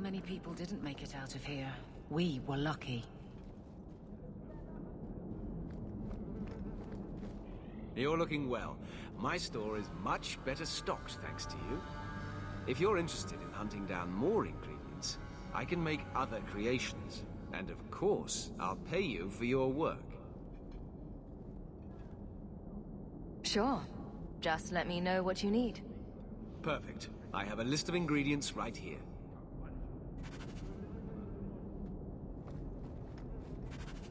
many people didn't make it out of here? We were lucky. You're looking well. My store is much better stocked thanks to you. If you're interested in hunting down more ingredients, I can make other creations. And of course, I'll pay you for your work. Sure. Just let me know what you need. Perfect. I have a list of ingredients right here.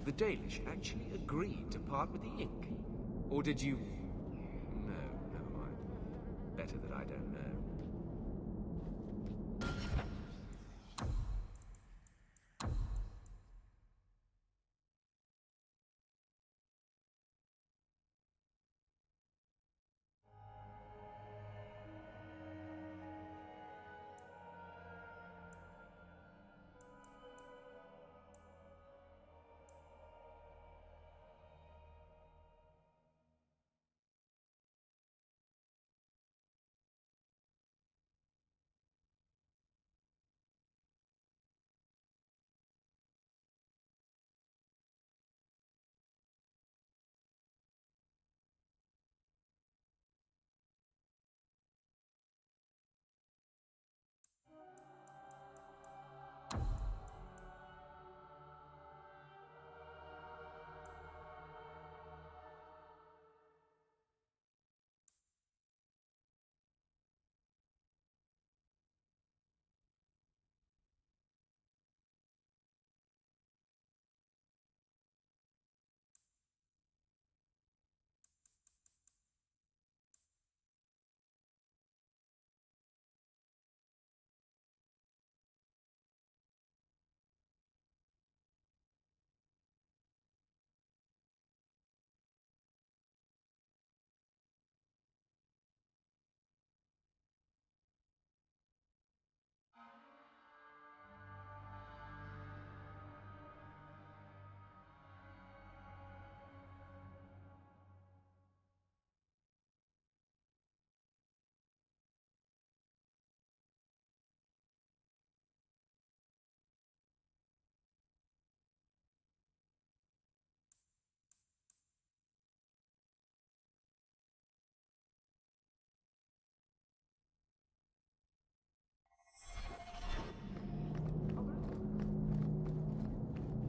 The Dalish actually agreed to part with the ink. Or did you... No, never mind. Better that I don't know.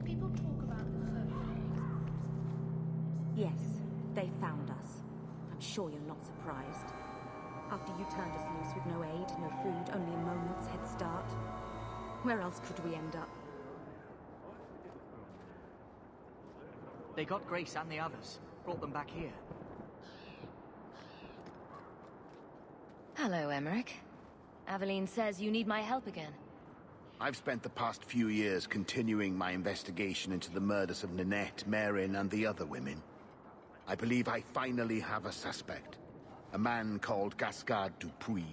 People talk about the herd. Yes, they found us. I'm sure you're not surprised. After you turned us loose with no aid, no food, only a moment's head start. Where else could we end up? They got Grace and the others. Brought them back here. Hello, Emmerich. Aveline says you need my help again. I've spent the past few years continuing my investigation into the murders of Ninette, Merrin, and the other women. I believe I finally have a suspect. A man called Gascard Dupuis.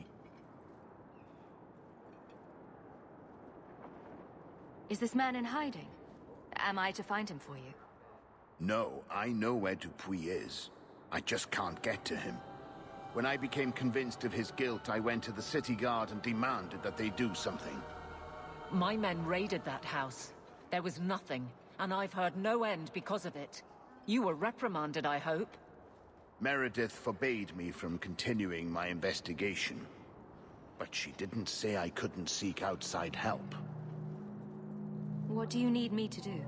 Is this man in hiding? Am I to find him for you? No, I know where Dupuis is. I just can't get to him. When I became convinced of his guilt, I went to the city guard and demanded that they do something. My men raided that house. There was nothing, and I've heard no end because of it. You were reprimanded, I hope? Meredith forbade me from continuing my investigation. But she didn't say I couldn't seek outside help. What do you need me to do?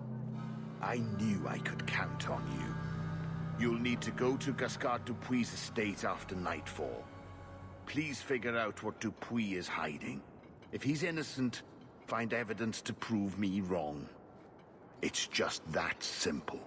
I knew I could count on you. You'll need to go to Gascard Dupuis' estate after nightfall. Please figure out what Dupuis is hiding. If he's innocent, find evidence to prove me wrong. It's just that simple.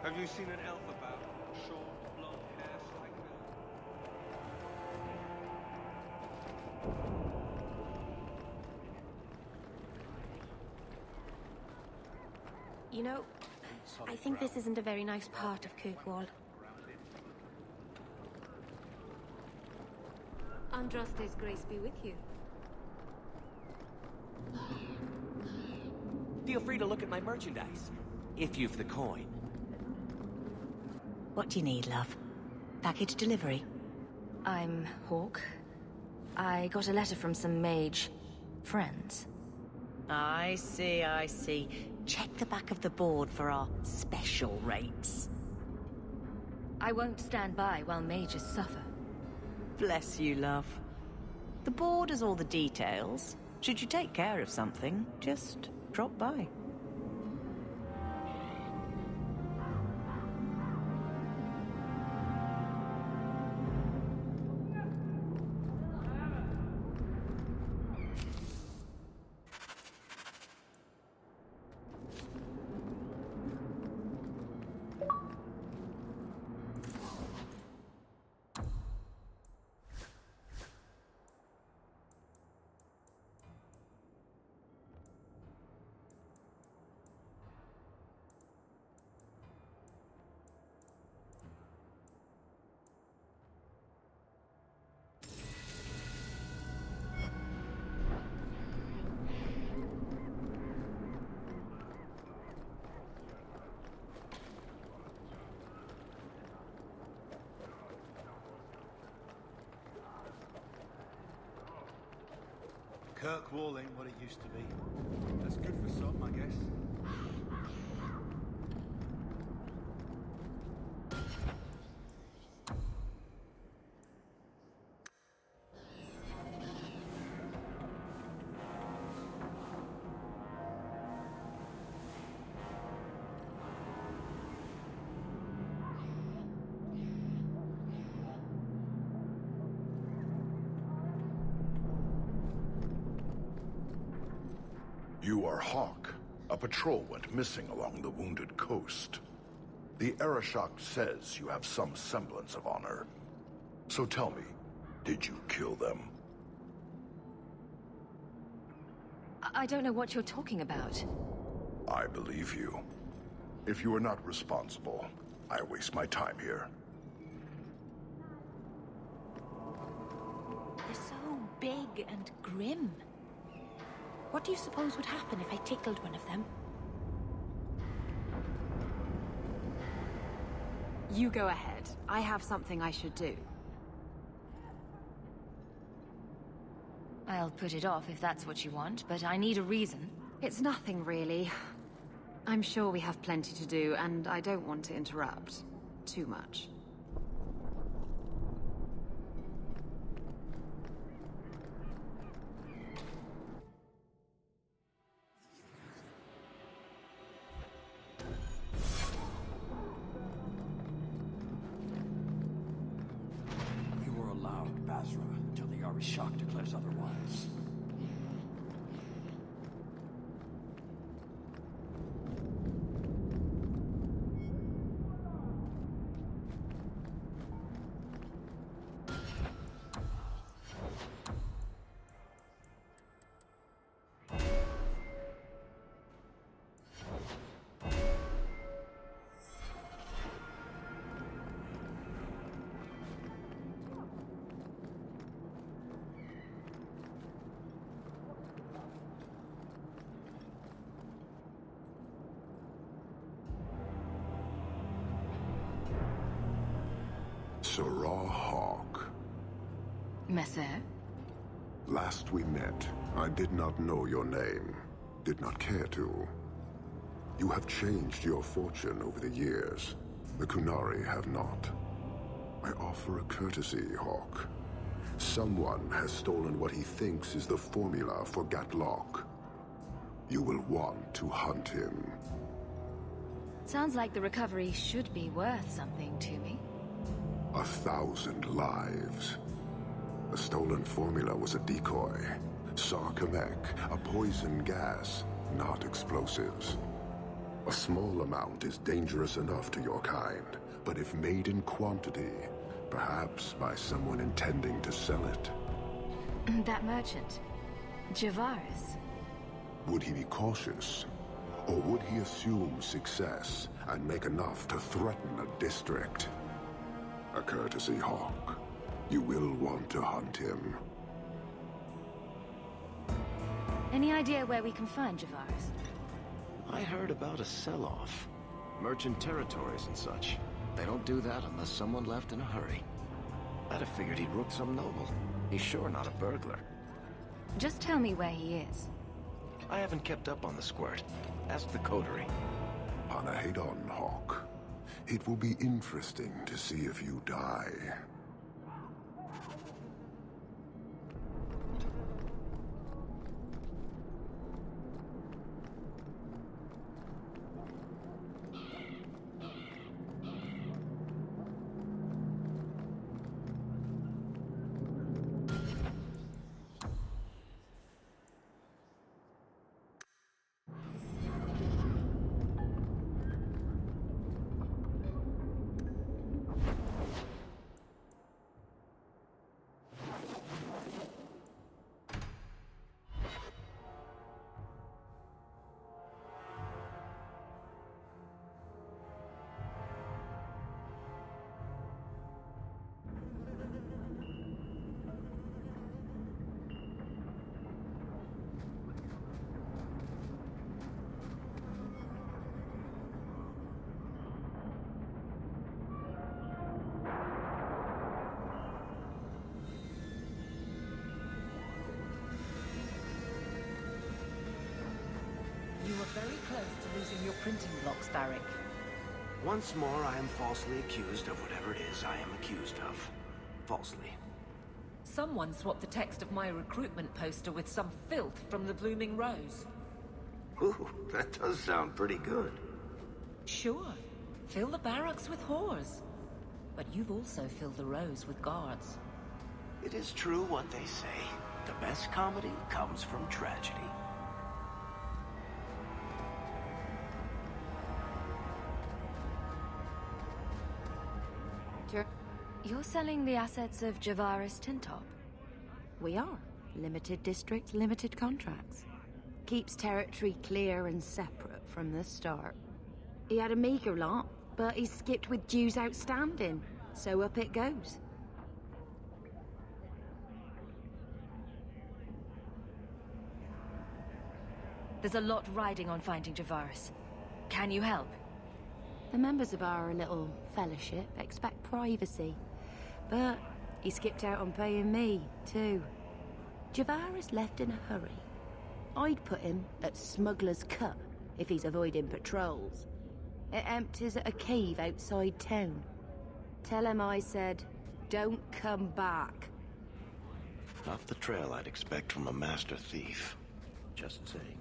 Have you seen an elf about? Short, blonde hair, like You know, I think this isn't a very nice part of Kirkwall. Andraste's grace be with you. Feel free to look at my merchandise, if you've the coin. What do you need, love? Package delivery? I'm Hawk. I got a letter from some mage friends. I see, I see. Check the back of the board for our special rates. I won't stand by while mages suffer. Bless you, love. The board has all the details. Should you take care of something, just drop by. Kirkwall ain't what it used to be. That's good for some, I guess. You are Hawk. A patrol went missing along the Wounded Coast. The Arishok says you have some semblance of honor. So tell me, did you kill them? I don't know what you're talking about. I believe you. If you are not responsible, I waste my time here. They're so big and grim. What do you suppose would happen if I tickled one of them? You go ahead. I have something I should do. I'll put it off if that's what you want, but I need a reason. It's nothing, really. I'm sure we have plenty to do, and I don't want to interrupt too much. You were allowed Basra until the Arishok declares otherwise. Sarah Hawk. Messer? Last we met, I did not know your name. Did not care to. You have changed your fortune over the years. The Kunari have not. I offer a courtesy, Hawk. Someone has stolen what he thinks is the formula for Gatlok. You will want to hunt him. Sounds like the recovery should be worth something to me. 1,000 lives. The stolen formula was a decoy. Sarkamek, a poison gas, not explosives. A small amount is dangerous enough to your kind, but if made in quantity, perhaps by someone intending to sell it. That merchant, Javaris. Would he be cautious? Or would he assume success and make enough to threaten a district? A courtesy hawk. You will want to hunt him. Any idea where we can find Javaris? I heard about a sell-off. Merchant territories and such. They don't do that unless someone left in a hurry. I'd have figured he'd rooked some noble. He's sure not a burglar. Just tell me where he is. I haven't kept up on the squirt. Ask the coterie. Panahedon, Hawk. It will be interesting to see if you die. You were very close to losing your printing blocks, Varric. Once more, I am falsely accused of whatever it is I am accused of. Falsely. Someone swapped the text of my recruitment poster with some filth from the Blooming Rose. Ooh, that does sound pretty good. Sure. Fill the barracks with whores. But you've also filled the Rose with guards. It is true what they say. The best comedy comes from tragedy. You're selling the assets of Javaris Tintop? We are. Limited district, limited contracts. Keeps territory clear and separate from the start. He had a meager lot, but he skipped with dues outstanding, so up it goes. There's a lot riding on finding Javaris. Can you help? The members of our little fellowship expect privacy. But he skipped out on paying me, too. Javaris left in a hurry. I'd put him at Smuggler's Cut if he's avoiding patrols. It empties at a cave outside town. Tell him I said, don't come back. Not the trail I'd expect from a master thief. Just saying.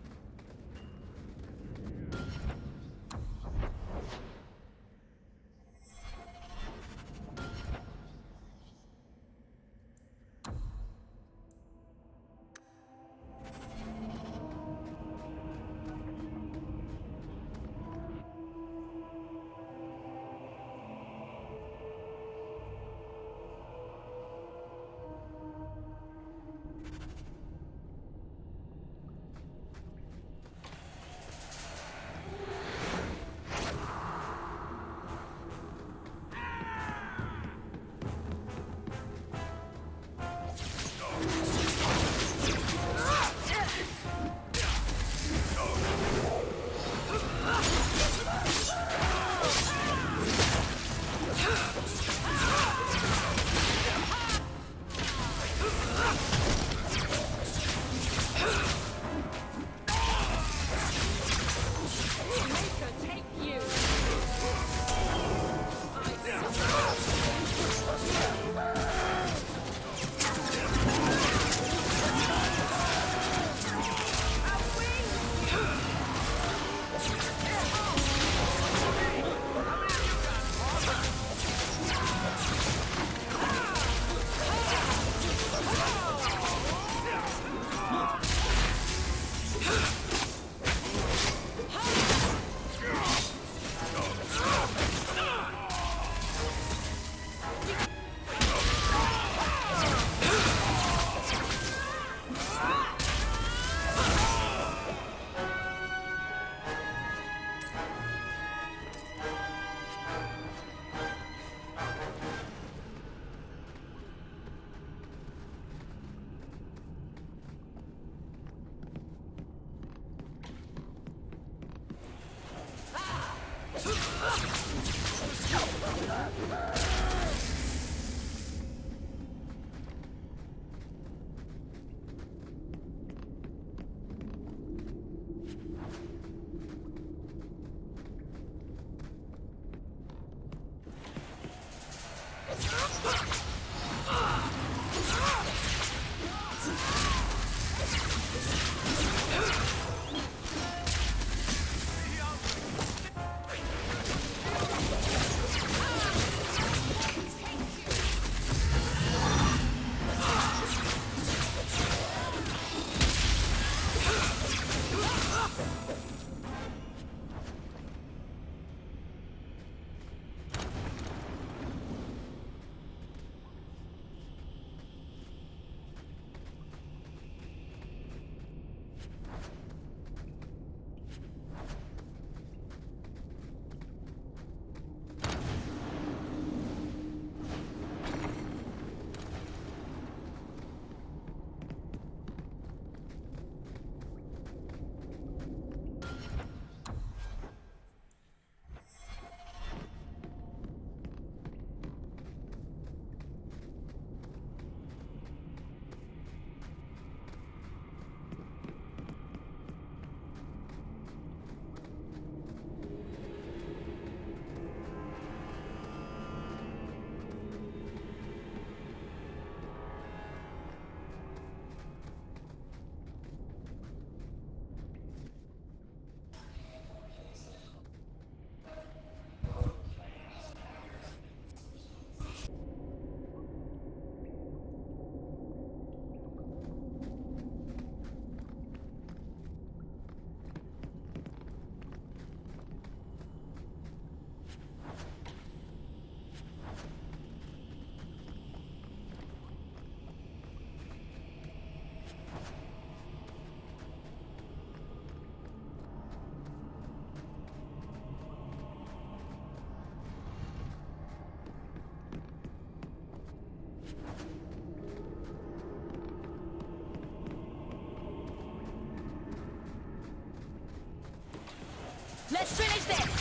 Let's finish this!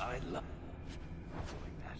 I love doing that.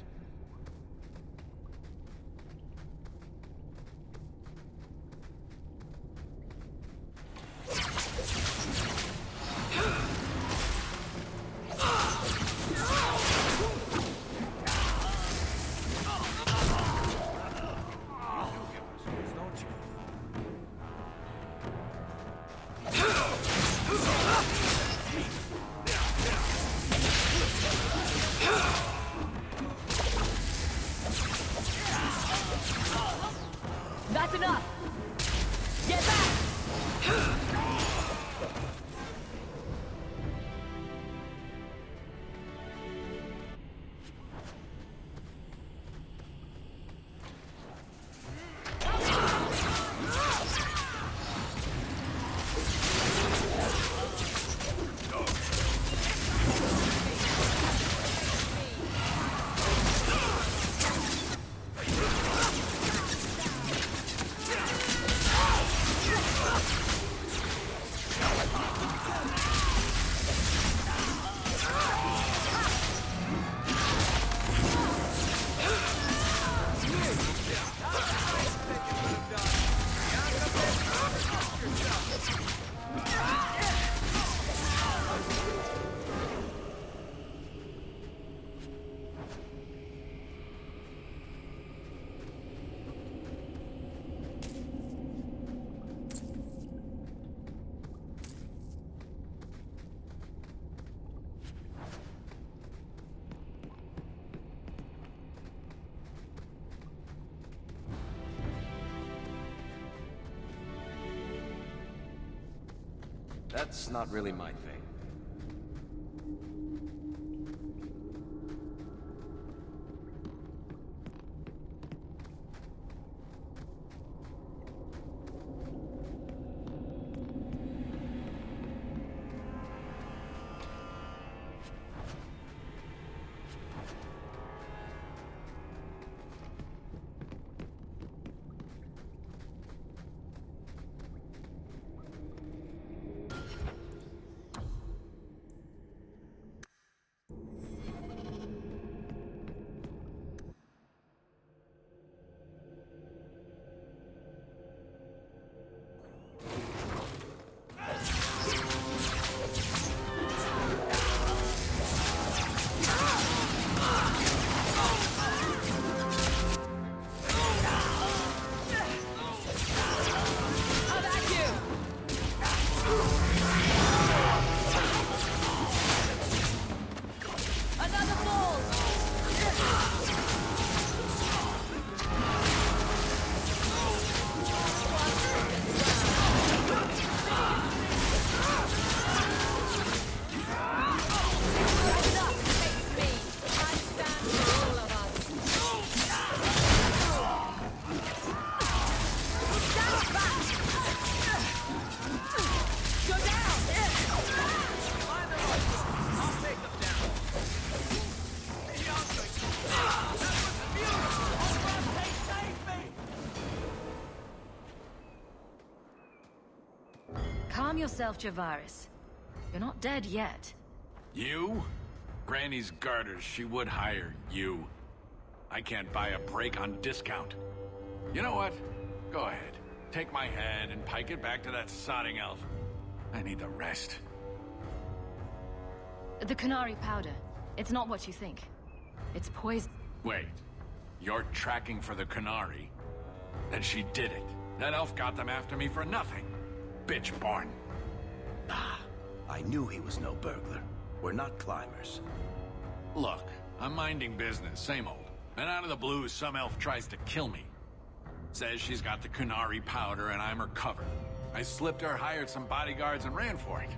That's not really my thing. Calm yourself, Javaris. You're not dead yet. You? Granny's garters, she would hire you. I can't buy a break on discount. You know what? Go ahead. Take my head and pike it back to that sodding elf. I need the rest. The Kunari powder. It's not what you think. It's poison. Wait. You're tracking for the Kunari? Then she did it. That elf got them after me for nothing. Bitch born. Ah, I knew he was no burglar. We're not climbers. Look, I'm minding business, same old. And out of the blue, some elf tries to kill me. Says she's got the Kunari powder and I'm her cover. I slipped her, hired some bodyguards, and ran for it.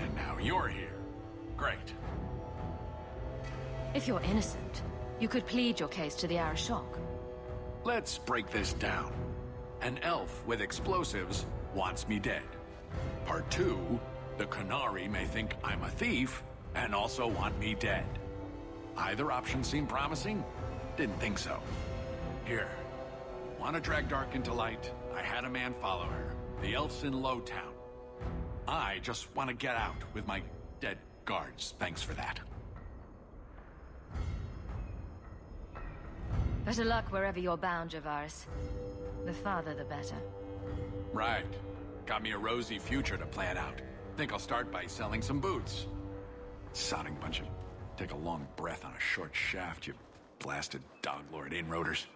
And now you're here. Great. If you're innocent, you could plead your case to the Arishok. Let's break this down. An elf with explosives wants me dead. Part 2, the Kunari may think I'm a thief and also want me dead. Either option seemed promising? Didn't think so. Here. Want to drag Dark into light? I had a man follow her. The elf's in Lowtown. I just want to get out with my dead guards. Thanks for that. Better luck wherever you're bound, Javaris. The farther, the better. Right. Got me a rosy future to plan out. Think I'll start by selling some boots. Sodding bunch of... Take a long breath on a short shaft, you blasted dog lord inroaders.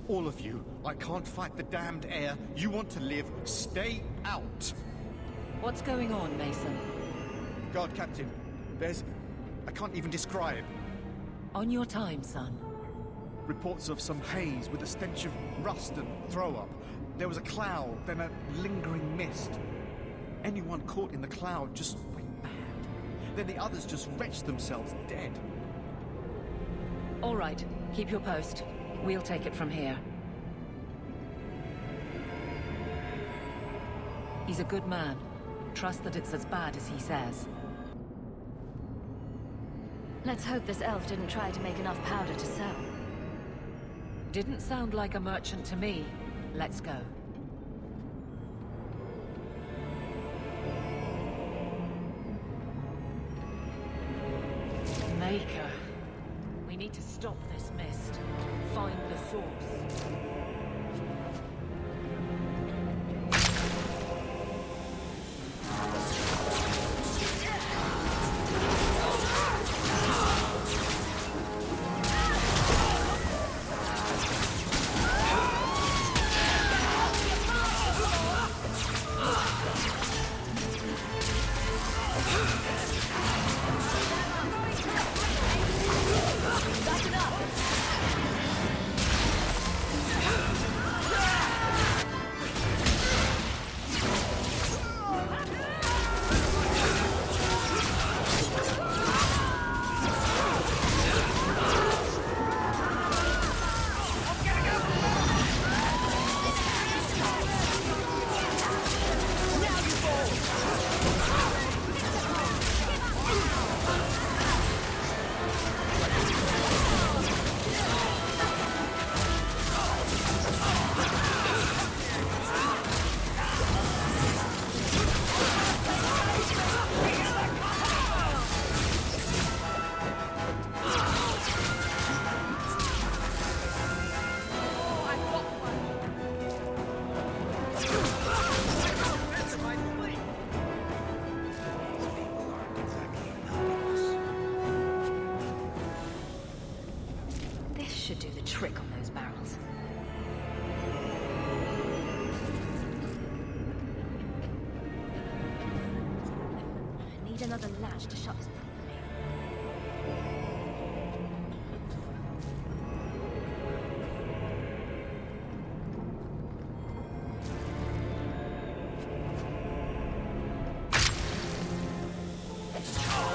All of you. I can't fight the damned air. You want to live. Stay out. What's going on, Mason? Guard Captain, there's... I can't even describe. On your time, son. Reports of some haze with a stench of rust and throw-up. There was a cloud, then a lingering mist. Anyone caught in the cloud just went mad. Then the others just wretched themselves dead. All right, keep your post. We'll take it from here. He's a good man. Trust that it's as bad as he says. Let's hope this elf didn't try to make enough powder to sell. Didn't sound like a merchant to me. Let's go. Maker. We need to stop this mist. Find the source. Should do the trick on those barrels. I need another latch to shut this properly. That's enough!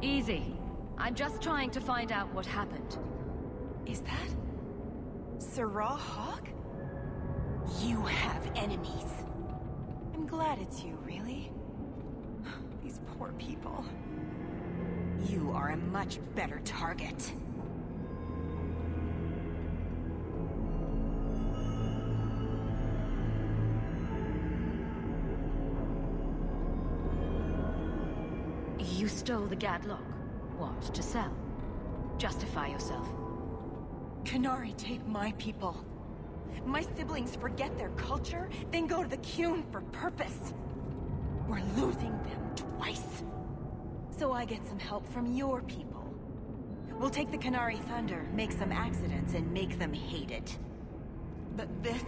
Easy. I'm just trying to find out what happened. Is that Sarah Hawk? You have enemies. I'm glad it's you, really. These poor people. You are a much better target. You stole the Gadlock. What, to sell? Justify yourself. Qunari take my people. My siblings forget their culture, then go to the Qun for purpose. We're losing them twice. So I get some help from your people. We'll take the Qunari Thunder, make some accidents, and make them hate it. But this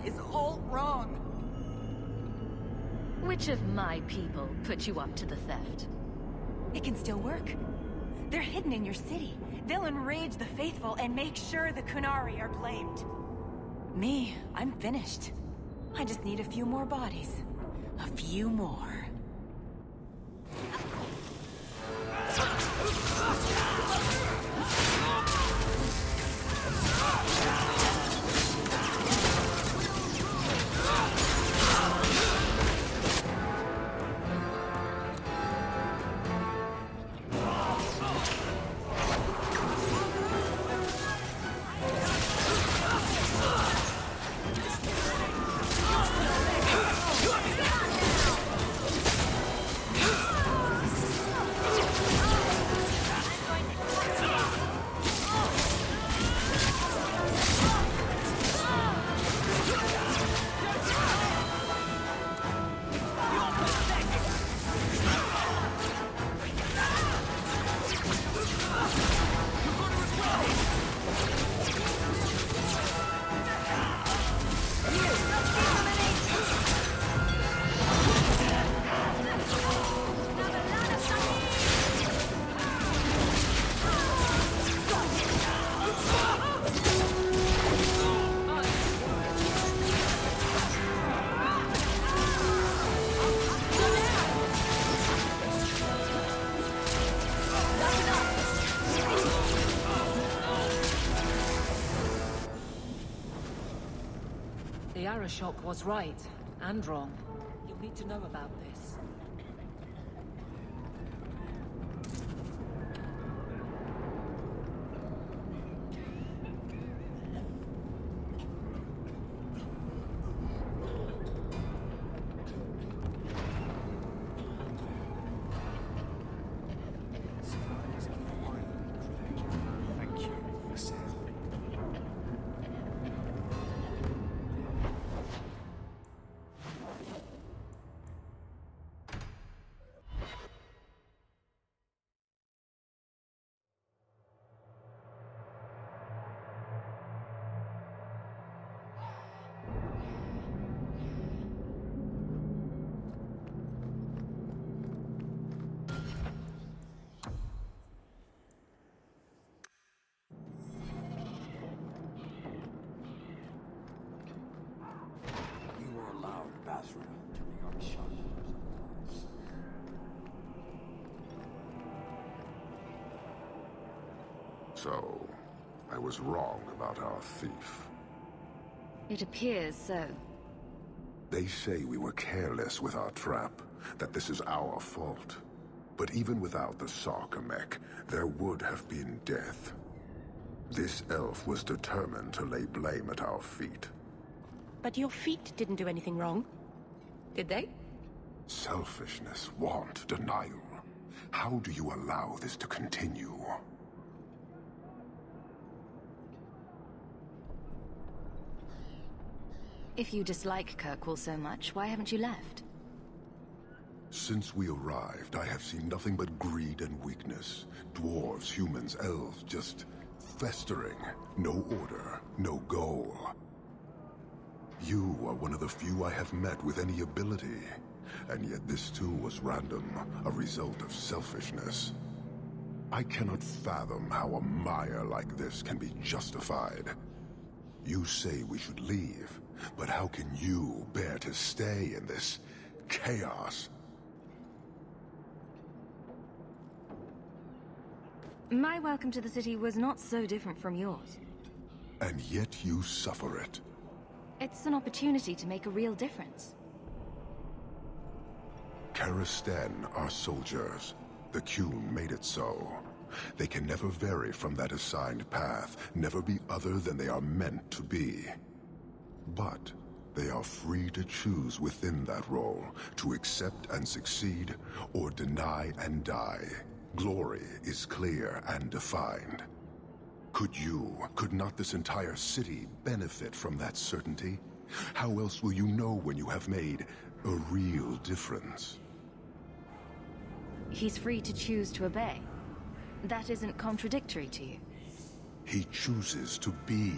is all wrong. Which of my people put you up to the theft? It can still work. They're hidden in your city. They'll enrage the faithful and make sure the Qunari are blamed. Me, I'm finished. I just need a few more bodies. A few more. The Arishok was right, and wrong. You'll need to know about this. Thank you, Seth. We were allowed Basra till the Arishok declares otherwise. So, I was wrong about our thief. It appears so. They say we were careless with our trap, that this is our fault. But even without the Sarkamek, there would have been death. This elf was determined to lay blame at our feet. But your feet didn't do anything wrong. Did they? Selfishness, want, denial. How do you allow this to continue? If you dislike Kirkwall so much, why haven't you left? Since we arrived, I have seen nothing but greed and weakness. Dwarves, humans, elves, just festering. No order, no goal. You are one of the few I have met with any ability. And yet this too was random, a result of selfishness. I cannot fathom how a mire like this can be justified. You say we should leave, but how can you bear to stay in this chaos? My welcome to the city was not so different from yours. And yet you suffer it. It's an opportunity to make a real difference. Karasten are soldiers. The Qun made it so. They can never vary from that assigned path, never be other than they are meant to be. But they are free to choose within that role, to accept and succeed, or deny and die. Glory is clear and defined. Could not this entire city benefit from that certainty? How else will you know when you have made a real difference? He's free to choose to obey. That isn't contradictory to you. He chooses to be,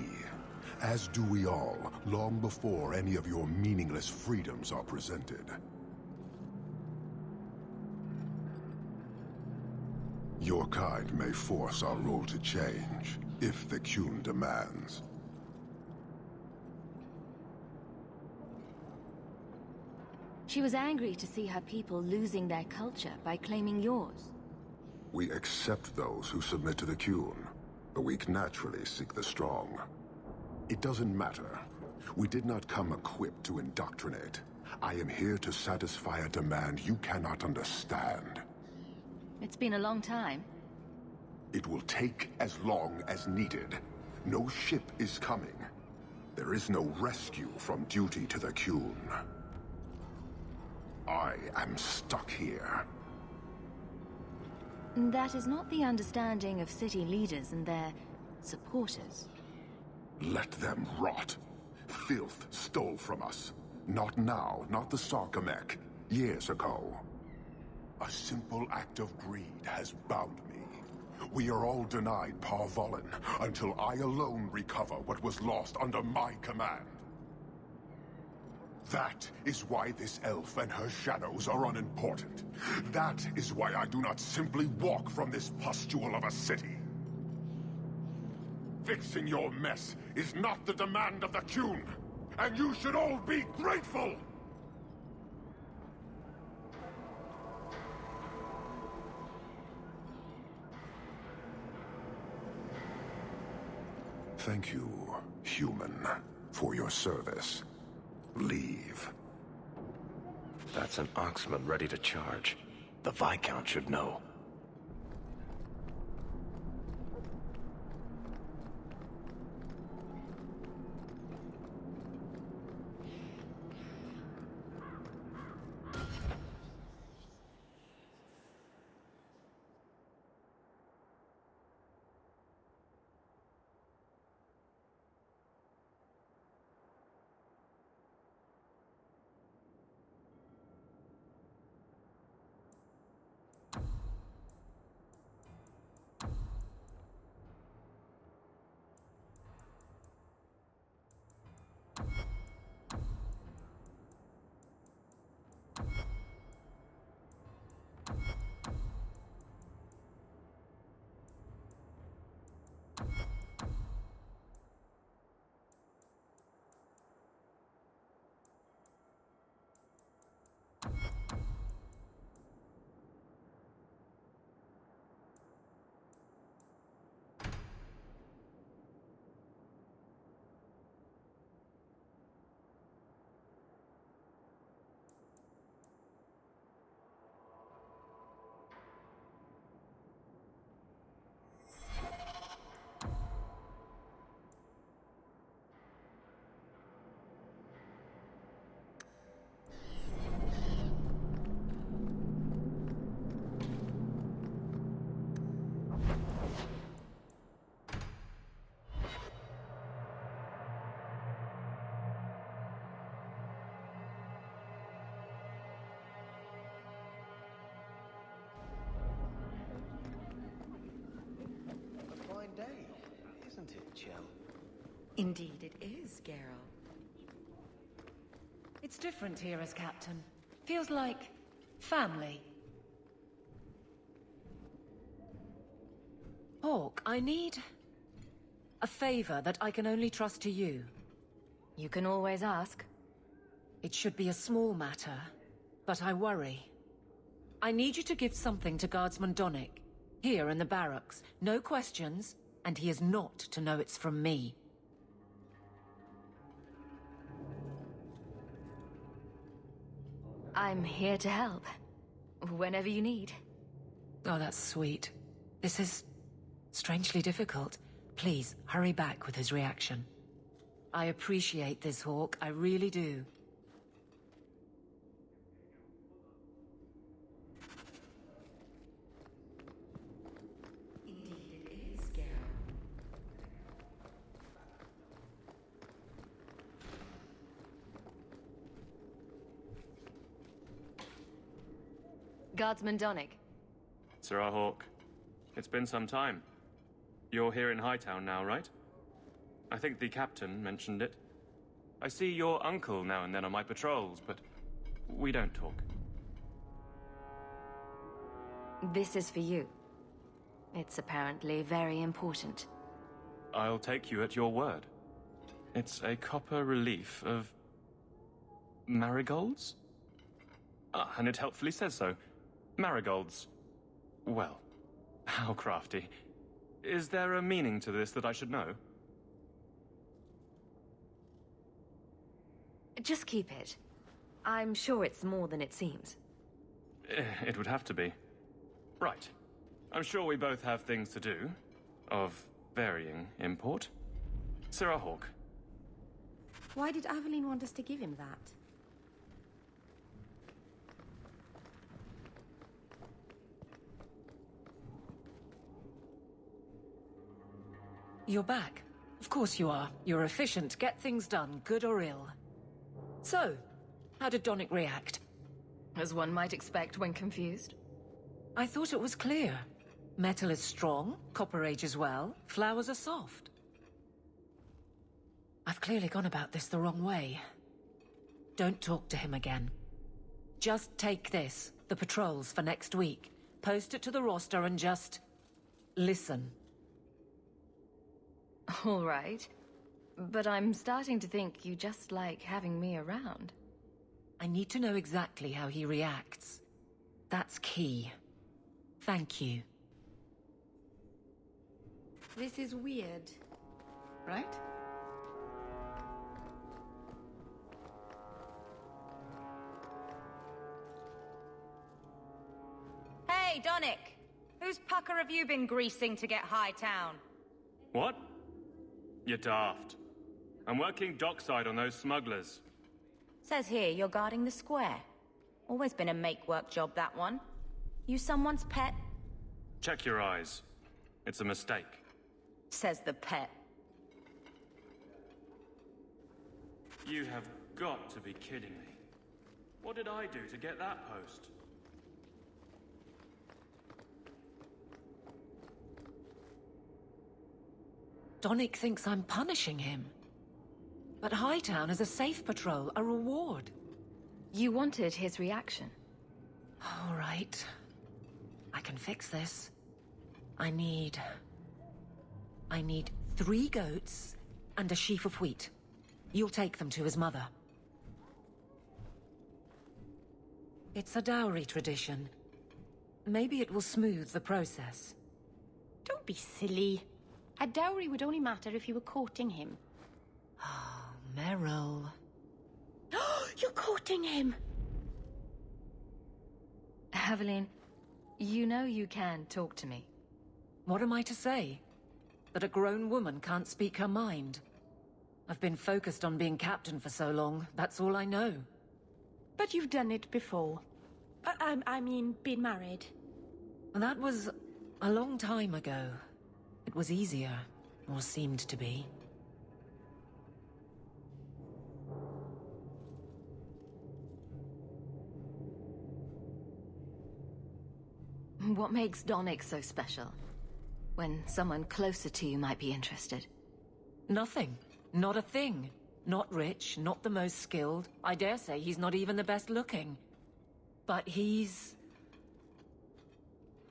as do we all, long before any of your meaningless freedoms are presented. Your kind may force our role to change, if the Qun demands. She was angry to see her people losing their culture by claiming yours. We accept those who submit to the Qun. The weak naturally seek the strong. It doesn't matter. We did not come equipped to indoctrinate. I am here to satisfy a demand you cannot understand. It's been a long time. It will take as long as needed. No ship is coming. There is no rescue from duty to the Qun. I am stuck here. That is not the understanding of city leaders and their supporters. Let them rot. Filth stole from us. Not now, not the Sarkamek. Years ago. A simple act of greed has bound me. We are all denied Parvolin until I alone recover what was lost under my command. That is why this elf and her shadows are unimportant. That is why I do not simply walk from this pustule of a city. Fixing your mess is not the demand of the Qun, and you should all be grateful! Thank you, human, for your service. Leave. That's an Oxman ready to charge. The Viscount should know. Day, isn't it, Chell? Indeed it is, Geralt. It's different here as captain. Feels like family. Hawke, I need a favor that I can only trust to you. You can always ask. It should be a small matter, but I worry. I need you to give something to Guardsman Donnic. Here in the barracks. No questions, and he is not to know it's from me. I'm here to help. Whenever you need. Oh, that's sweet. This is strangely difficult. Please, hurry back with his reaction. I appreciate this, Hawke. I really do. Guardsman Donnic. Sirrah Hawke, it's been some time. You're here in Hightown now, right? I think the captain mentioned it. I see your uncle now and then on my patrols, but we don't talk. This is for you. It's apparently very important. I'll take you at your word. It's a copper relief of marigolds? Ah, and it helpfully says so. Marigolds. Well, how crafty. Is there a meaning to this that I should know? Just keep it. I'm sure it's more than it seems. It would have to be. Right. I'm sure we both have things to do, of varying import. Sirrah Hawke. Why did Aveline want us to give him that? You're back. Of course you are. You're efficient. Get things done, good or ill. So, how did Donnic react? As one might expect when confused. I thought it was clear. Metal is strong, copper ages well, flowers are soft. I've clearly gone about this the wrong way. Don't talk to him again. Just take this, the patrols for next week. Post it to the roster and just listen. All right. But I'm starting to think you just like having me around. I need to know exactly how he reacts. That's key. Thank you. This is weird, right? Hey, Donnic! Whose pucker have you been greasing to get Hightown? What? You're daft. I'm working dockside on those smugglers. Says here you're guarding the square. Always been a make-work job, that one. You someone's pet? Check your eyes. It's a mistake. Says the pet. You have got to be kidding me. What did I do to get that post? Donnic thinks I'm punishing him. But Hightown is a safe patrol, a reward. You wanted his reaction. All right. I can fix this. I need 3 goats and a sheaf of wheat. You'll take them to his mother. It's a dowry tradition. Maybe it will smooth the process. Don't be silly. A dowry would only matter if you were courting him. Oh, Meryl. You're courting him! Aveline, you know you can talk to me. What am I to say? That a grown woman can't speak her mind? I've been focused on being captain for so long, that's all I know. But you've done it before. I mean, been married. That was a long time ago. It was easier, or seemed to be. What makes Donnic so special? When someone closer to you might be interested. Nothing. Not a thing. Not rich, not the most skilled. I dare say he's not even the best looking. But he's...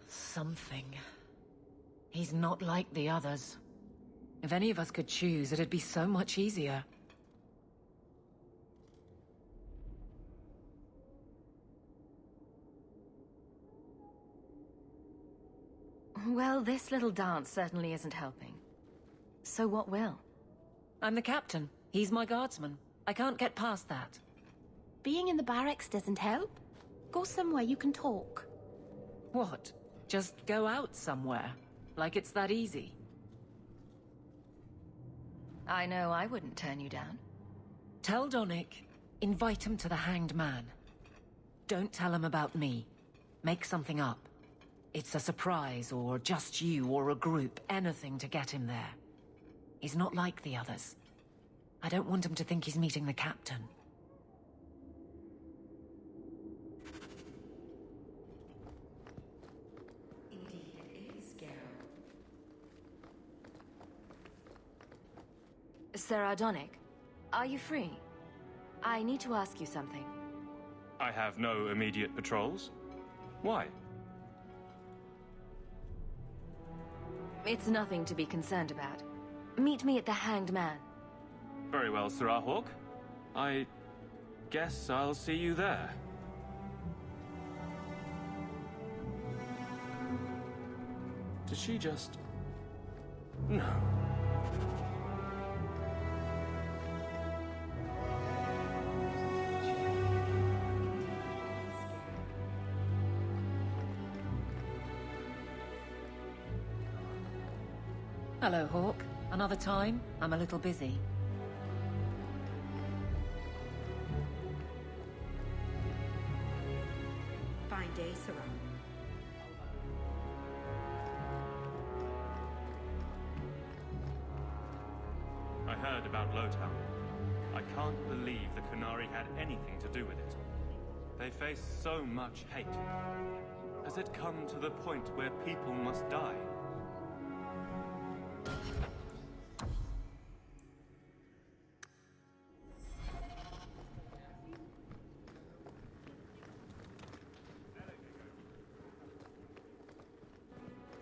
something. He's not like the others. If any of us could choose, it'd be so much easier. Well, this little dance certainly isn't helping. So what will? I'm the captain. He's my guardsman. I can't get past that. Being in the barracks doesn't help. Go somewhere you can talk. What? Just go out somewhere? Like it's that easy? I know I wouldn't turn you down. Tell Donnic, invite him to the Hanged Man. Don't tell him about me. Make something up. It's a surprise, or just you, or a group, anything to get him there. He's not like the others. I don't want him to think he's meeting the captain. Sarah Donnic, are you free? I need to ask you something. I have no immediate patrols. Why? It's nothing to be concerned about. Meet me at the Hanged Man. Very well, Sirrah Hawk. I guess I'll see you there. Did she just... No. Hello, Hawk. Another time? I'm a little busy. Fine day, Sarah. I heard about Lowtown. I can't believe the Qunari had anything to do with it. They face so much hate. Has it come to the point where people must die?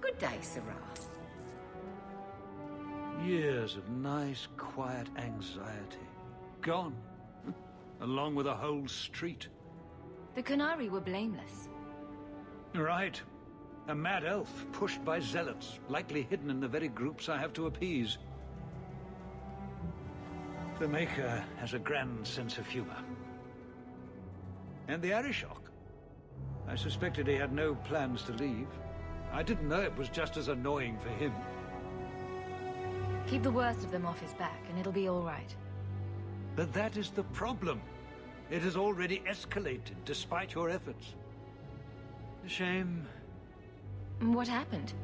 Good day, Sarah. Years of nice, quiet anxiety. Gone. Along with a whole street. The Qunari were blameless. Right. A mad elf pushed by zealots, likely hidden in the very groups I have to appease. The Maker has a grand sense of humor. And the Arishok. I suspected he had no plans to leave. I didn't know it was just as annoying for him. Keep the worst of them off his back, and it'll be all right. But that is the problem. It has already escalated, despite your efforts. A shame. What happened?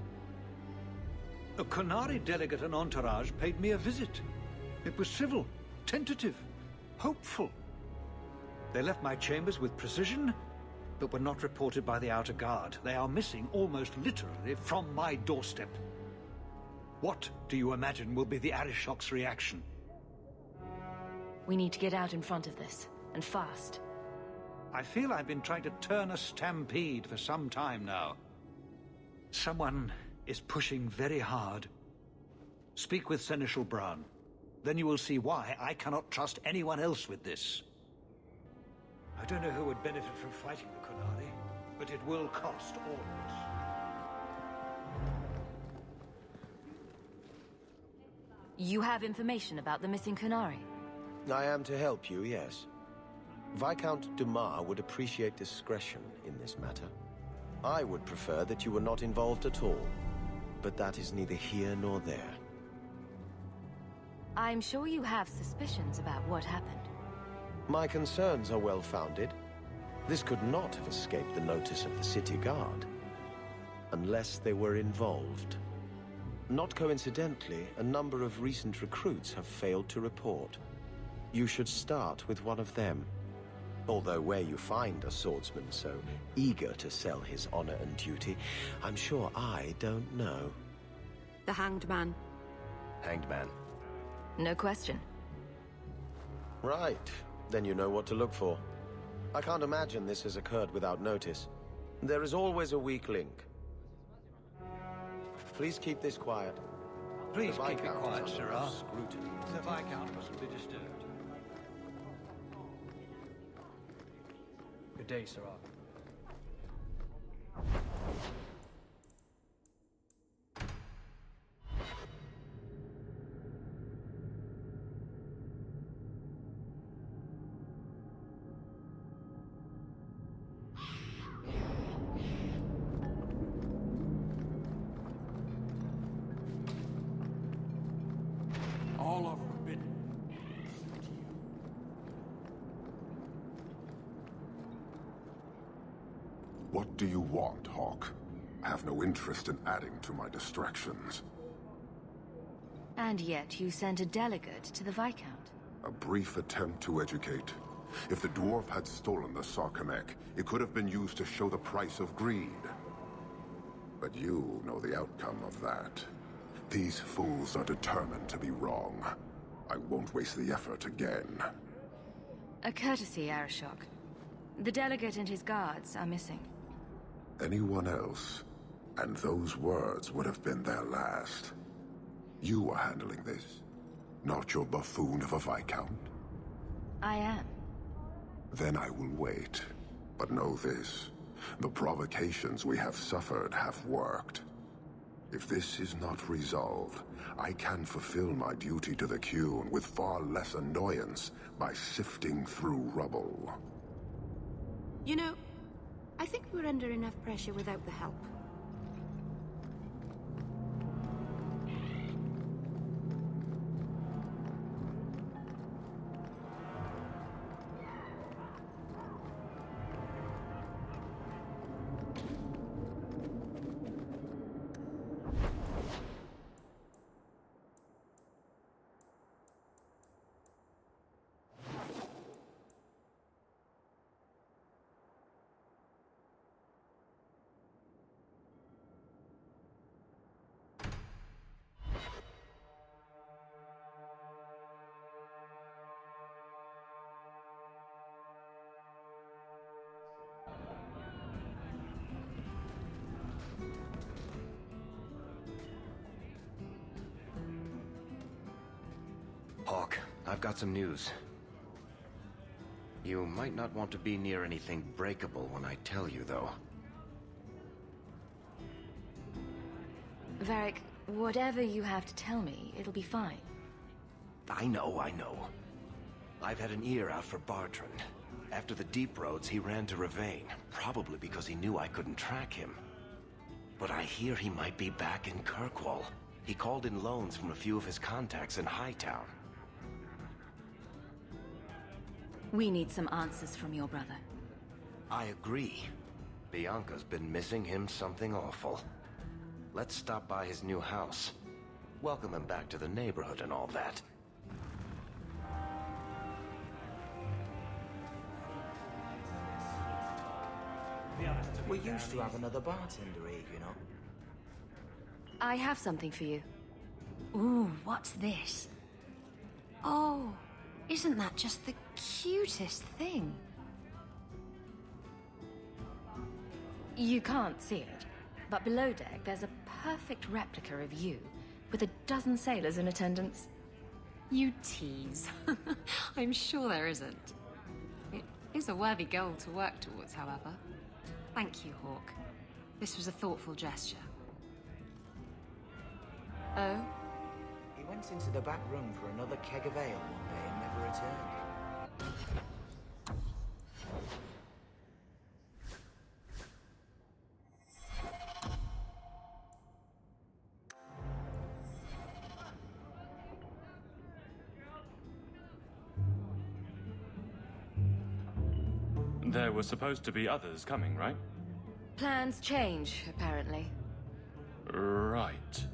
A Qunari delegate and entourage paid me a visit. It was civil, tentative, hopeful. They left my chambers with precision, but were not reported by the outer guard. They are missing almost literally from my doorstep. What do you imagine will be the Arishok's reaction? We need to get out in front of this, and fast. I feel I've been trying to turn a stampede for some time now. Someone is pushing very hard. Speak with Seneschal Bran. Then you will see why I cannot trust anyone else with this. I don't know who would benefit from fighting the Qunari, but it will cost all of us. You have information about the missing Qunari? I am to help you, yes. Viscount Dumas would appreciate discretion in this matter. I would prefer that you were not involved at all, but that is neither here nor there. I'm sure you have suspicions about what happened. My concerns are well-founded. This could not have escaped the notice of the city guard, unless they were involved. Not coincidentally, a number of recent recruits have failed to report. You should start with one of them. Although where you find a swordsman so eager to sell his honor and duty, I'm sure I don't know. The Hanged Man. Hanged Man. No question. Right. Then you know what to look for. I can't imagine this has occurred without notice. There is always a weak link. Please keep this quiet. Please keep it quiet, Sirrah. Scrutiny. The Viscount mustn't be disturbed. Good day, Sirrah. What do you want, Hawk? I have no interest in adding to my distractions. And yet you sent a delegate to the Viscount. A brief attempt to educate. If the dwarf had stolen the Sarkamek, it could have been used to show the price of greed. But you know the outcome of that. These fools are determined to be wrong. I won't waste the effort again. A courtesy, Arashok. The delegate and his guards are missing. Anyone else, and those words would have been their last. You are handling this, not your buffoon of a Viscount. I am. Then I will wait. But know this, the provocations we have suffered have worked. If this is not resolved, I can fulfill my duty to the Qun with far less annoyance by sifting through rubble. You know, I think we're under enough pressure without the help. Hawk, I've got some news. You might not want to be near anything breakable when I tell you, though. Varric, whatever you have to tell me, it'll be fine. I know. I've had an ear out for Bartrand. After the Deep Roads, he ran to Rivain, probably because he knew I couldn't track him. But I hear he might be back in Kirkwall. He called in loans from a few of his contacts in Hightown. We need some answers from your brother. I agree. Bianca's been missing him something awful. Let's stop by his new house. Welcome him back to the neighborhood and all that. We used to have another bartender here, you know. I have something for you. Ooh, what's this? Oh, isn't that just the cutest thing? You can't see it, but below deck there's a perfect replica of you, with a dozen sailors in attendance. You tease. I'm sure there isn't. It is a worthy goal to work towards, however. Thank you, Hawk. This was a thoughtful gesture. Oh? He went into the back room for another keg of ale one day and never returned. There were supposed to be others coming, right? Plans change, apparently. Right.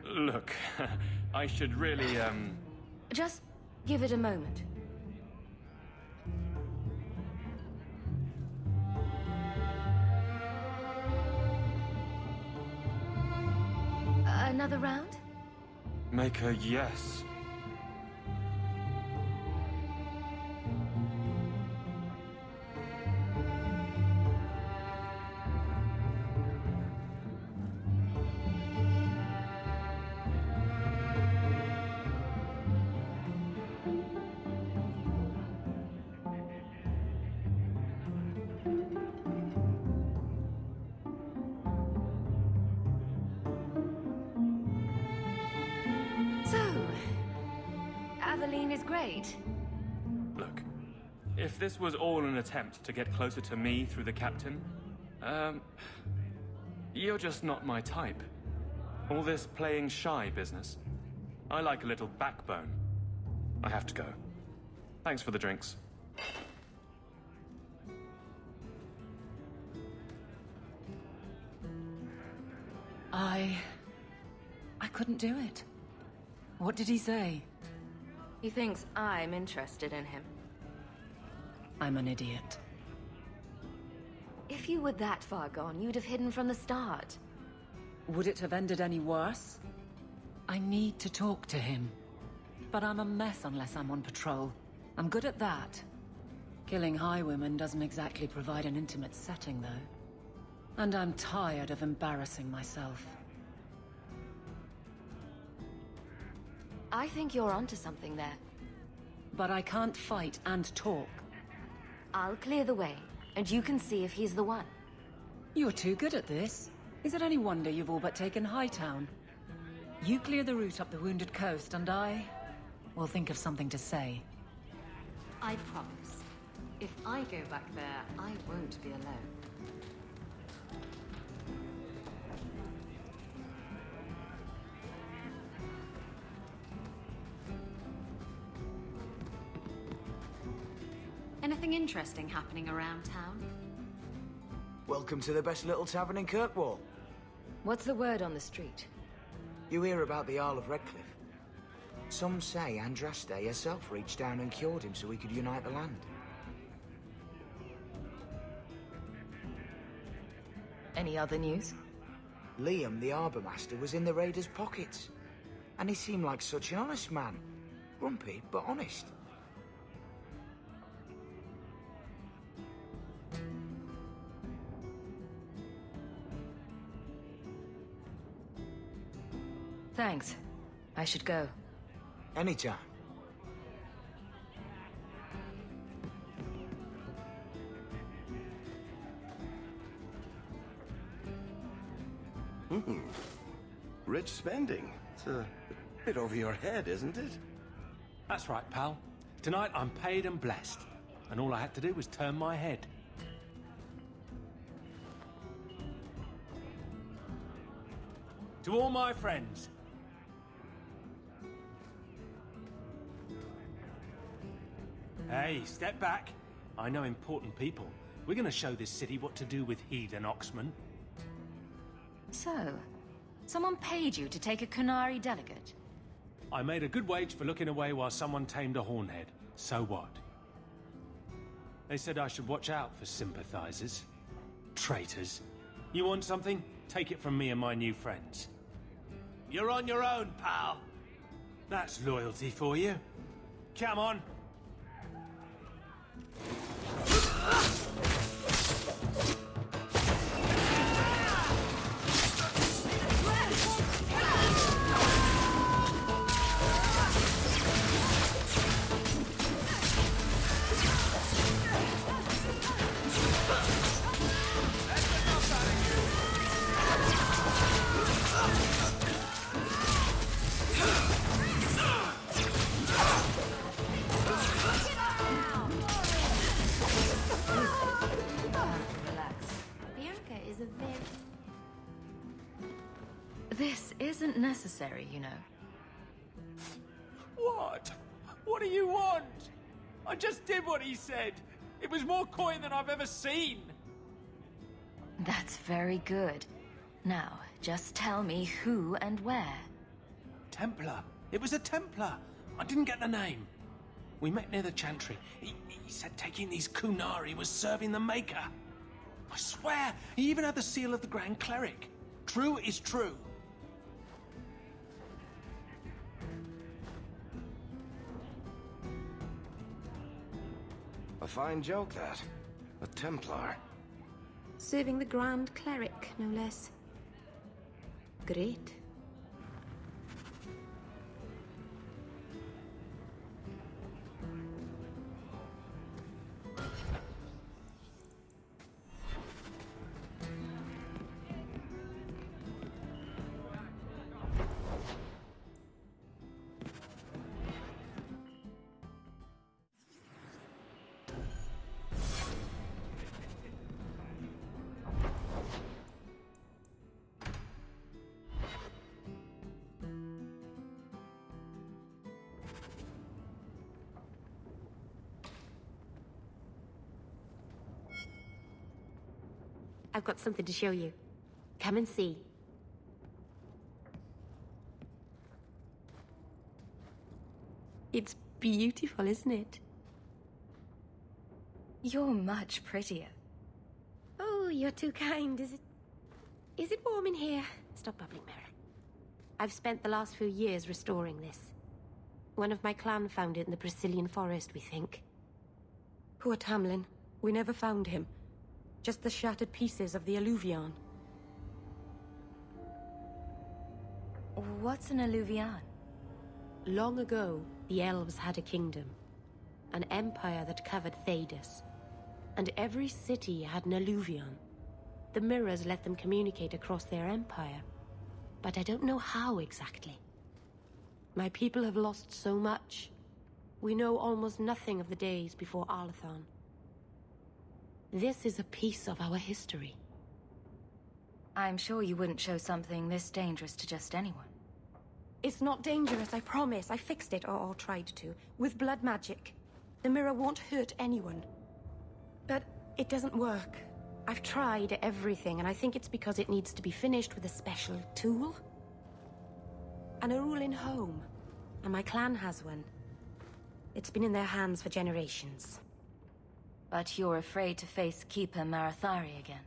Look, I should really, Just give it a moment. Another round? Make a yes. Great. Look, if this was all an attempt to get closer to me through the captain, you're just not my type. All this playing shy business. I like a little backbone. I have to go. Thanks for the drinks. I couldn't do it. What did he say? He thinks I'm interested in him. I'm an idiot. If you were that far gone, you'd have hidden from the start. Would it have ended any worse? I need to talk to him. But I'm a mess unless I'm on patrol. I'm good at that. Killing highwaymen doesn't exactly provide an intimate setting, though. And I'm tired of embarrassing myself. I think you're onto something there. But I can't fight and talk. I'll clear the way, and you can see if he's the one. You're too good at this. Is it any wonder you've all but taken Hightown? You clear the route up the Wounded Coast, and I will think of something to say. I promise. If I go back there, I won't be alone. Anything interesting happening around town? Welcome to the best little tavern in Kirkwall. What's the word on the street? You hear about the Jarl of Redcliffe? Some say Andraste herself reached down and cured him so he could unite the land. Any other news? Liam, the Harbour Master, was in the raiders' pockets. And he seemed like such an honest man. Grumpy, but honest. Thanks. I should go. Anytime. Rich spending. It's a bit over your head, isn't it? That's right, pal. Tonight I'm paid and blessed. And all I had to do was turn my head. To all my friends. Hey, step back. I know important people. We're gonna show this city what to do with heathen Oxman. So, someone paid you to take a Kunari delegate? I made a good wage for looking away while someone tamed a hornhead. So what? They said I should watch out for sympathizers. Traitors. You want something? Take it from me and my new friends. You're on your own, pal. That's loyalty for you. Come on. This isn't necessary, you know. What? What do you want? I just did what he said. It was more coin than I've ever seen. That's very good. Now, just tell me who and where. Templar. It was a Templar. I didn't get the name. We met near the Chantry. He said taking these Kunari was serving the Maker. I swear, he even had the seal of the Grand Cleric. True is true. A fine joke, that. A Templar. Serving the Grand Cleric, no less. Great. I've got something to show you. Come and see. It's beautiful, isn't it? You're much prettier. Oh, you're too kind. Is it warm in here? Stop bubbling, Mary. I've spent the last few years restoring this. One of my clan found it in the Brazilian forest, we think. Poor Tamlin. We never found him. Just the shattered pieces of the Alluvion. What's an Alluvion? Long ago, the elves had a kingdom. An empire that covered Thedas. And every city had an Alluvion. The mirrors let them communicate across their empire. But I don't know how exactly. My people have lost so much. We know almost nothing of the days before Arlathon. This is a piece of our history. I'm sure you wouldn't show something this dangerous to just anyone. It's not dangerous, I promise. I fixed it, or tried to, with blood magic. The mirror won't hurt anyone. But it doesn't work. I've tried everything, and I think it's because it needs to be finished with a special tool. An Arulin home. And my clan has one. It's been in their hands for generations. But you're afraid to face Keeper Marathari again.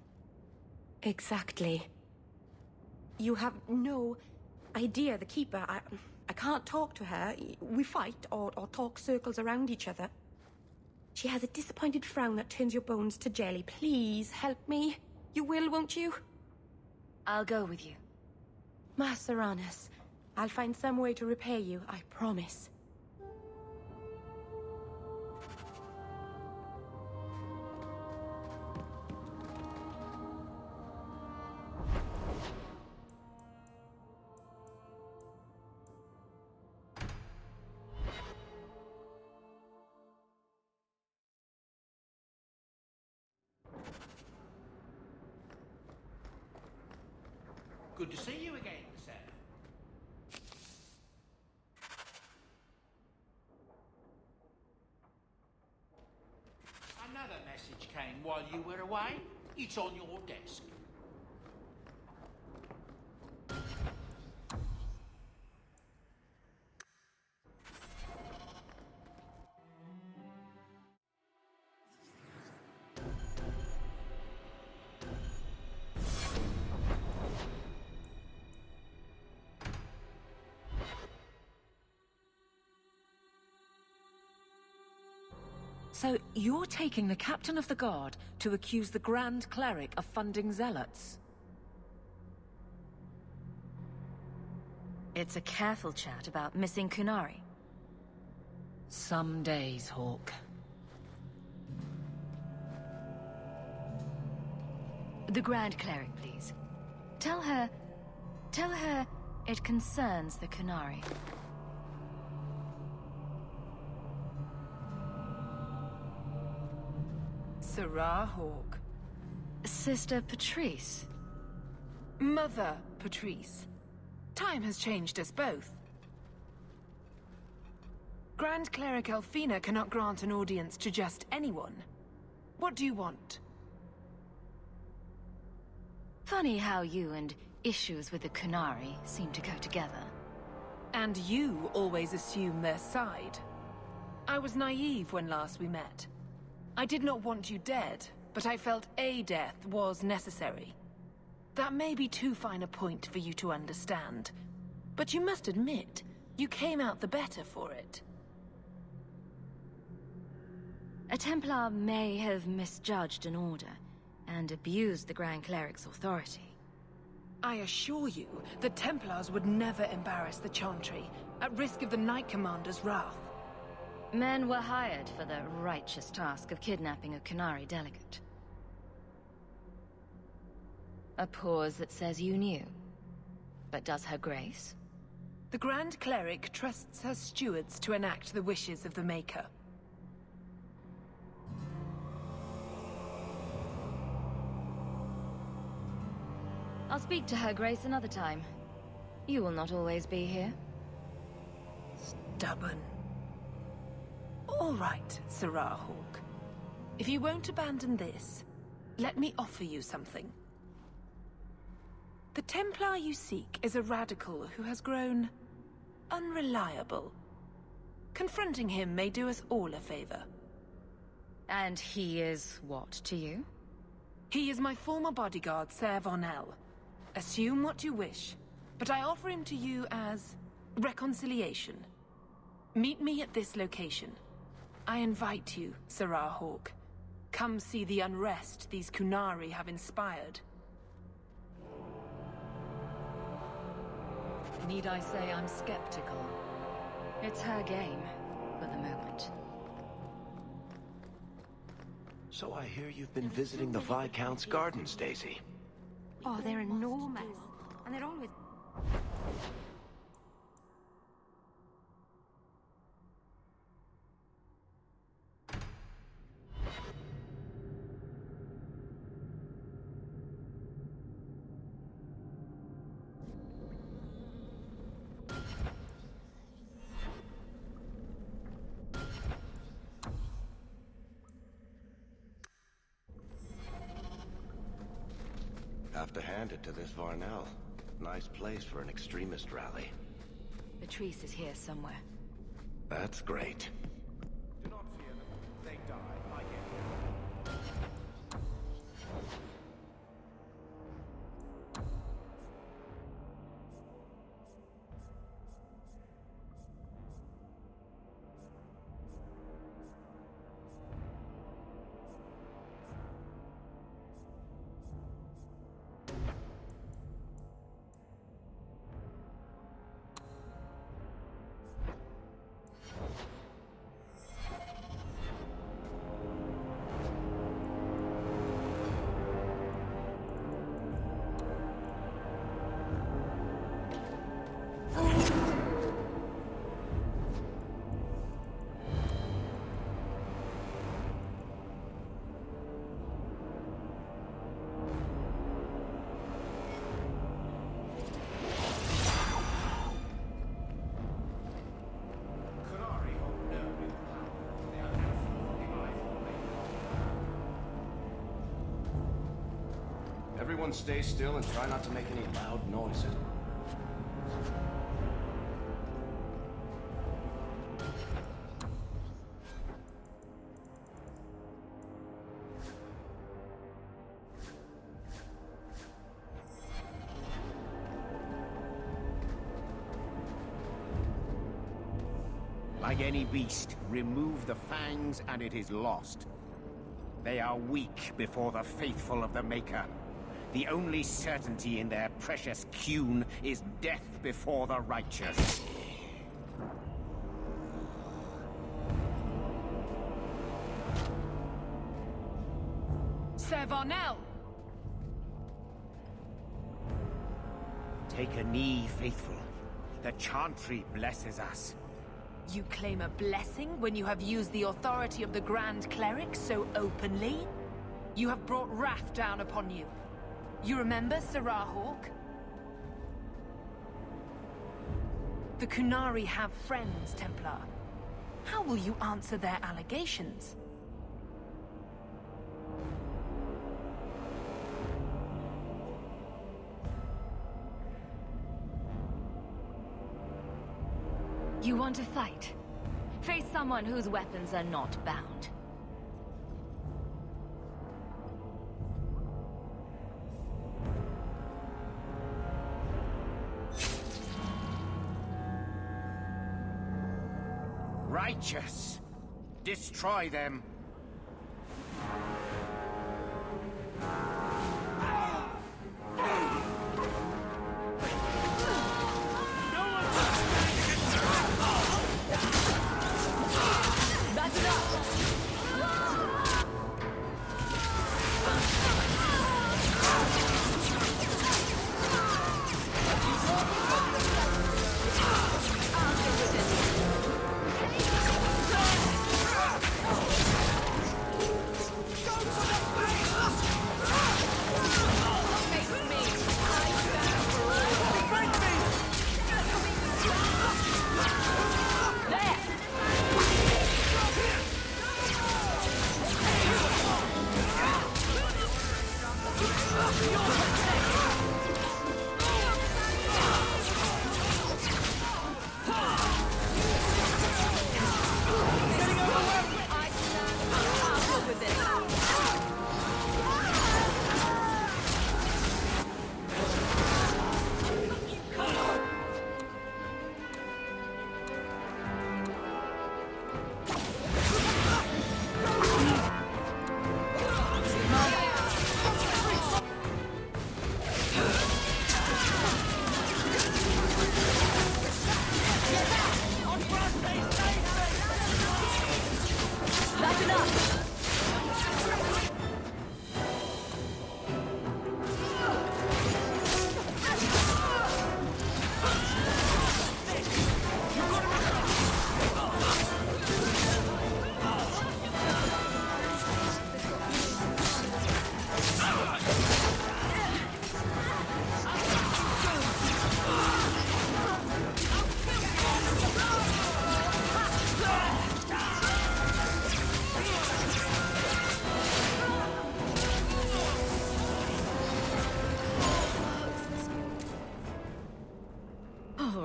Exactly. You have no idea, the Keeper. I can't talk to her. We fight or talk circles around each other. She has a disappointed frown that turns your bones to jelly. Please, help me. You will, won't you? I'll go with you. Master Arnus, I'll find some way to repay you, I promise. Good to see you again, sir. Another message came while you were away. It's on your desk. So, you're taking the Captain of the Guard to accuse the Grand Cleric of funding zealots? It's a careful chat about missing Kunari. Some days, Hawke. The Grand Cleric, please. Tell her it concerns the Kunari. Serah Hawke. Sister Patrice. Mother Patrice. Time has changed us both. Grand Cleric Elfina cannot grant an audience to just anyone. What do you want? Funny how you and issues with the Kunari seem to go together. And you always assume their side. I was naive when last we met. I did not want you dead, but I felt a death was necessary. That may be too fine a point for you to understand, but you must admit, you came out the better for it. A Templar may have misjudged an order, and abused the Grand Cleric's authority. I assure you, the Templars would never embarrass the Chantry, at risk of the Knight Commander's wrath. Men were hired for the righteous task of kidnapping a Kunari delegate. A pause that says you knew. But does her grace? The Grand Cleric trusts her stewards to enact the wishes of the Maker. I'll speak to her grace another time. You will not always be here. Stubborn. All right, Serah Hawke. If you won't abandon this, let me offer you something. The Templar you seek is a radical who has grown unreliable. Confronting him may do us all a favor. And he is what to you? He is my former bodyguard, Ser Vonel. Assume what you wish, but I offer him to you as reconciliation. Meet me at this location. I invite you, Serah Hawke. Come see the unrest these Qunari have inspired. Need I say I'm skeptical? It's her game, for the moment. So I hear you've been visiting the Viscount's gardens, Daisy. Oh, they're enormous. And they're always... Have to hand it to this Varnell. Nice place for an extremist rally. Patrice is here somewhere. That's great. Do not fear them. They die. I get it. Everyone stay still and try not to make any loud noises. Like any beast, remove the fangs and it is lost. They are weak before the faithful of the Maker. The only certainty in their precious Qun is death before the righteous. Ser Varnell! Take a knee, faithful. The Chantry blesses us. You claim a blessing when you have used the authority of the Grand Cleric so openly? You have brought wrath down upon you. You remember Serah Hawke? The Qunari have friends, Templar. How will you answer their allegations? You want to fight? Face someone whose weapons are not bound. Righteous! Destroy them! That's enough!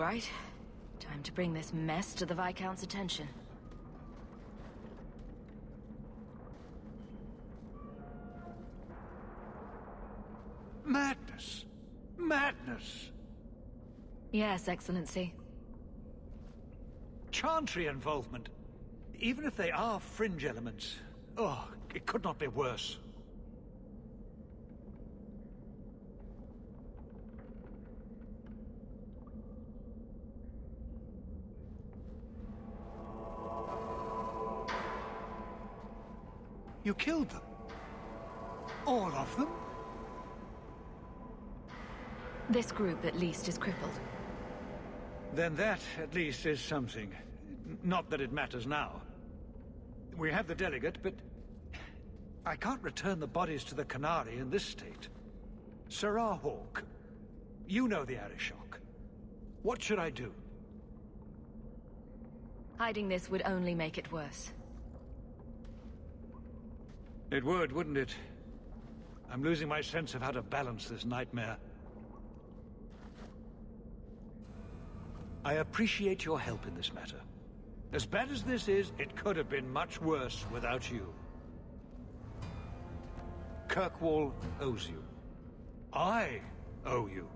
right. Time to bring this mess to the Viscount's attention. Madness! Madness! Yes, Excellency. Chantry involvement. Even if they are fringe elements. Oh, it could not be worse. You killed them? All of them? This group, at least, is crippled. Then that, at least, is something. Not that it matters now. We have the delegate, but I can't return the bodies to the Qunari in this state. Sirrah Hawke, you know the Arishok. What should I do? Hiding this would only make it worse. It would, wouldn't it? I'm losing my sense of how to balance this nightmare. I appreciate your help in this matter. As bad as this is, it could have been much worse without you. Kirkwall owes you. I owe you.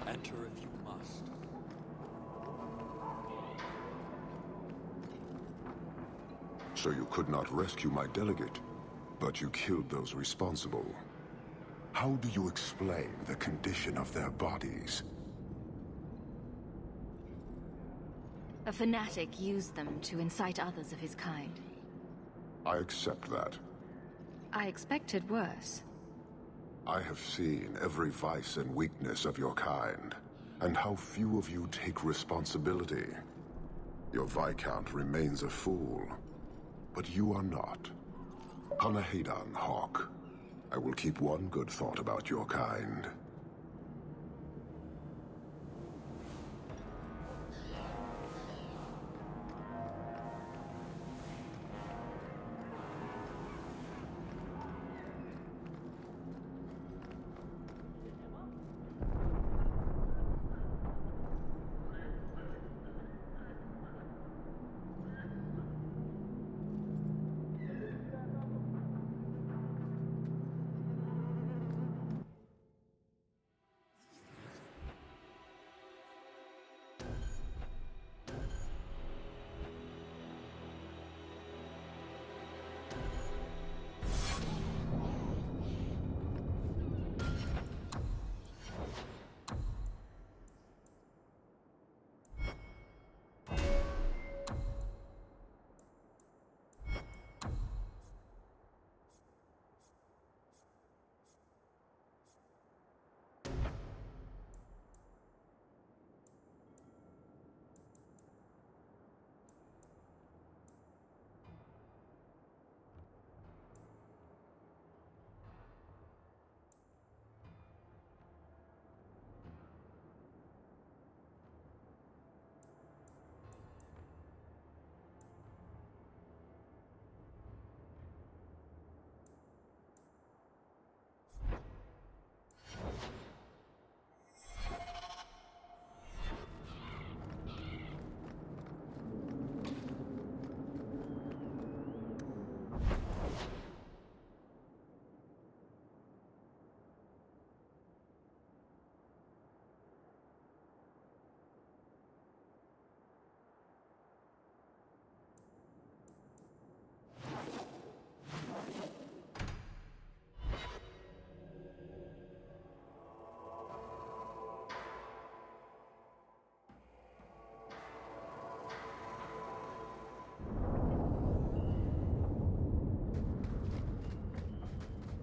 Enter if you must. So you could not rescue my delegate, but you killed those responsible. How do you explain the condition of their bodies? A fanatic used them to incite others of his kind. I accept that. I expected worse. I have seen every vice and weakness of your kind, and how few of you take responsibility. Your Viscount remains a fool, but you are not. Hanahedan, Hawke. I will keep one good thought about your kind.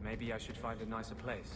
Maybe I should find a nicer place.